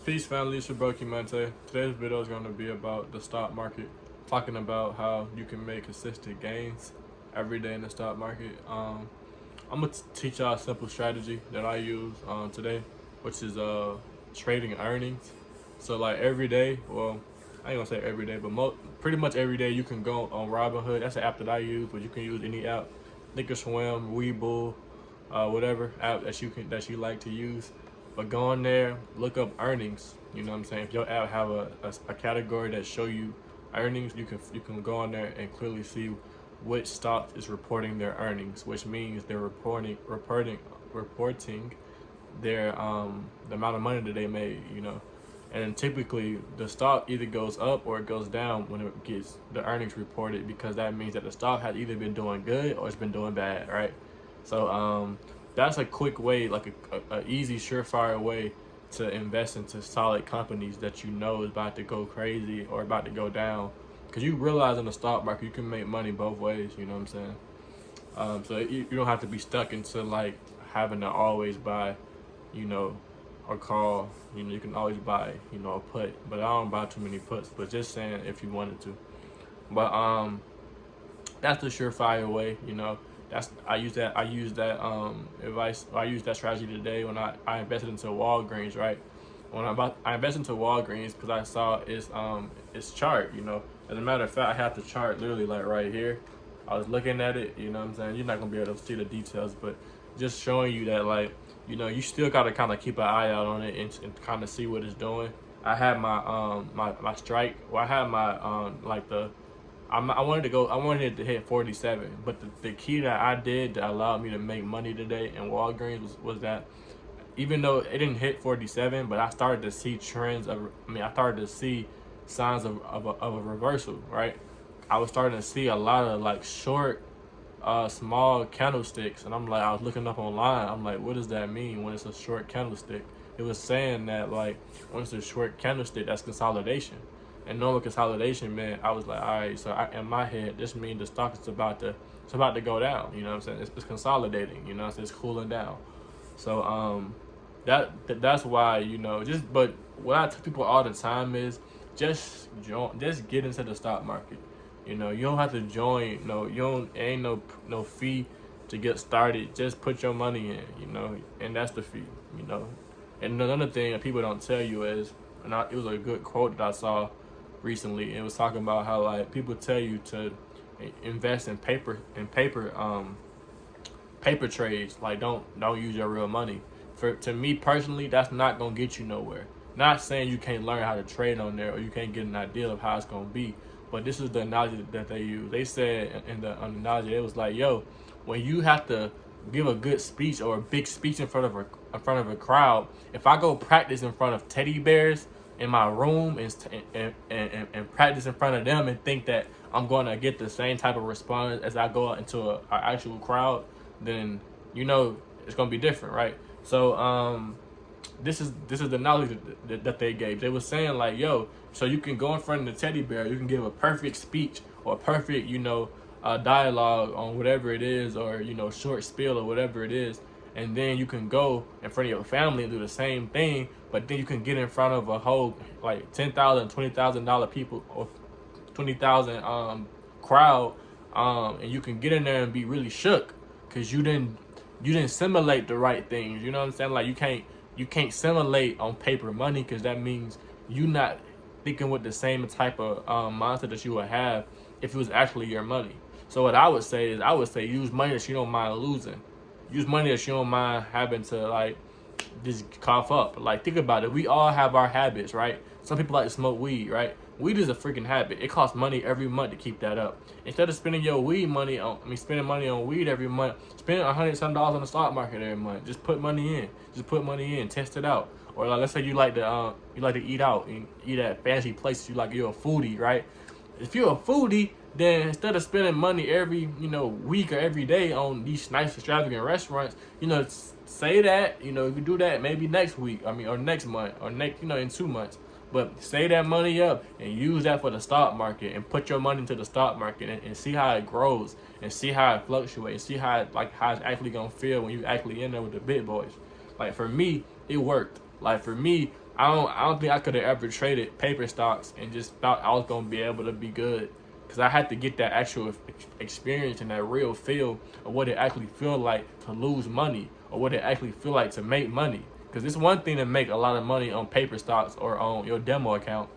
Peace family, it's your bro Kimente. Today's video is going to be about the stock market, talking about how you can make consistent gains every day in the stock market. I'm going to teach y'all a simple strategy that I use today, which is trading earnings. So like every day, well, I ain't gonna say every day, but pretty much every day you can go on Robinhood. That's the app that I use, but you can use any app, Thinkorswim, Webull, whatever app that you like to use. But go on there, look up earnings. You know what I'm saying? If your app have a category that show you earnings, you can go on there and clearly see which stock is reporting their earnings, which means they're reporting their the amount of money that they made. You know, and typically the stock either goes up or it goes down when it gets the earnings reported, because that means that the stock has either been doing good or it's been doing bad, right? So that's a quick way, like a easy, surefire way to invest into solid companies that you know is about to go crazy or about to go down. Because you realize in the stock market, you can make money both ways, you know what I'm saying? So you don't have to be stuck into like having to always buy, you know, or call, you know, you can always buy, you know, a put. But I don't buy too many puts, but just saying if you wanted to. But that's the surefire way, you know. I use that advice. I used that strategy today when I invested into Walgreens, right? I invested into Walgreens because I saw its chart, you know. As a matter of fact, I have the chart literally like right here. I was looking at it, you know what I'm saying? You're not gonna be able to see the details, but just showing you that, like, you know, you still gotta kind of keep an eye out on it and kind of see what it's doing. I had my strike. Well, I had my like the I wanted it to hit 47, but the key that I did that allowed me to make money today in Walgreens was that even though it didn't hit 47, but I started to see I started to see signs of a reversal, right? I was starting to see a lot of like short, small candlesticks, and I was looking up online. I'm like, what does that mean when it's a short candlestick? It was saying that like when it's a short candlestick, that's consolidation. And normal consolidation, man, I was like, all right. So in my head, this means the stock is about to go down. You know what I'm saying? It's consolidating. You know what I'm saying? It's cooling down. So that's why, you know, but what I tell people all the time is just get into the stock market. You know, you don't have to join. No, you don't. Ain't no fee to get started. Just put your money in. You know, and that's the fee. You know, and another thing that people don't tell you is, it was a good quote that I saw recently. It was talking about how like people tell you to invest in paper trades. Like don't use your real money. To me personally, that's not gonna get you nowhere. Not saying you can't learn how to trade on there or you can't get an idea of how it's gonna be, but this is the analogy that they use. They said in the analogy, it was like, yo, when you have to give a good speech or a big speech in front of a crowd, if I go practice in front of teddy bears in my room and practice in front of them and think that I'm going to get the same type of response as I go out into an actual crowd, then you know it's going to be different, right? So this is the knowledge that they gave. They were saying like, yo, so you can go in front of the teddy bear, you can give a perfect speech or a perfect, you know, dialogue on whatever it is, or, you know, short spiel or whatever it is, and then you can go in front of your family and do the same thing, but then you can get in front of a whole like $10,000, $20,000 people or 20,000 crowd, and you can get in there and be really shook because you didn't simulate the right things. You know what I'm saying? Like you can't simulate on paper money, because that means you not thinking with the same type of mindset that you would have if it was actually your money. So what I would say is, use money that you don't mind losing. Use money that you don't mind having to like just cough up. Like, think about it. We all have our habits, right? Some people like to smoke weed, right? Weed is a freaking habit. It costs money every month to keep that up. Instead of spending your spending money on weed every month, spend $100 some on the stock market every month. Just put money in. Test it out. Or like, let's say you like to eat out and eat at fancy places. You're a foodie, right? If you're a foodie, then instead of spending money every, you know, week or every day on these nice extravagant restaurants, you know, say that, you know, you do that maybe next week, or next month, or in 2 months. But save that money up and use that for the stock market, and put your money into the stock market and see how it grows and see how it fluctuates, see how it's actually gonna feel when you actually in there with the big boys. Like, for me, it worked. Like, for me, I don't think I could have ever traded paper stocks and just thought I was gonna be able to be good, because I had to get that actual experience and that real feel of what it actually feel like to lose money, or what it actually feel like to make money. Because it's one thing to make a lot of money on paper stocks or on your demo account,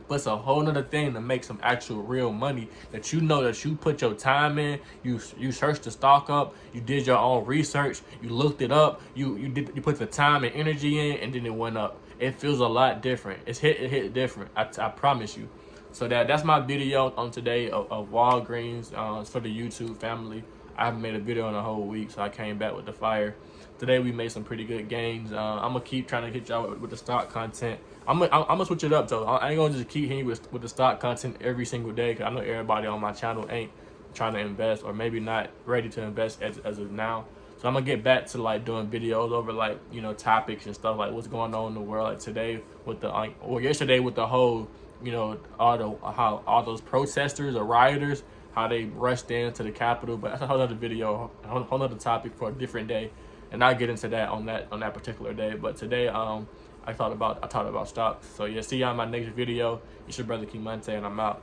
but it's a whole nother thing to make some actual real money that you know that you put your time in. You searched the stock up, you did your own research, you looked it up, you put the time and energy in, and then it went up. It feels a lot different. It hit different. I promise you. So that's my video on today of Walgreens. It's for the YouTube family. I haven't made a video in a whole week, so I came back with the fire. Today we made some pretty good gains. I'm gonna keep trying to hit y'all with the stock content. I'm gonna switch it up, though. I ain't gonna just keep hitting you with the stock content every single day, because I know everybody on my channel ain't trying to invest, or maybe not ready to invest as of now. So I'm gonna get back to like doing videos over like, you know, topics and stuff, like what's going on in the world. Like today with the or yesterday with the whole, you know, how all those protesters or rioters, how they rushed into the Capitol. But that's a whole other video, a whole other topic for a different day, and I'll get into that on that particular day. But today, I talked about stocks. So yeah, see y'all in my next video. It's your brother King Monte, and I'm out.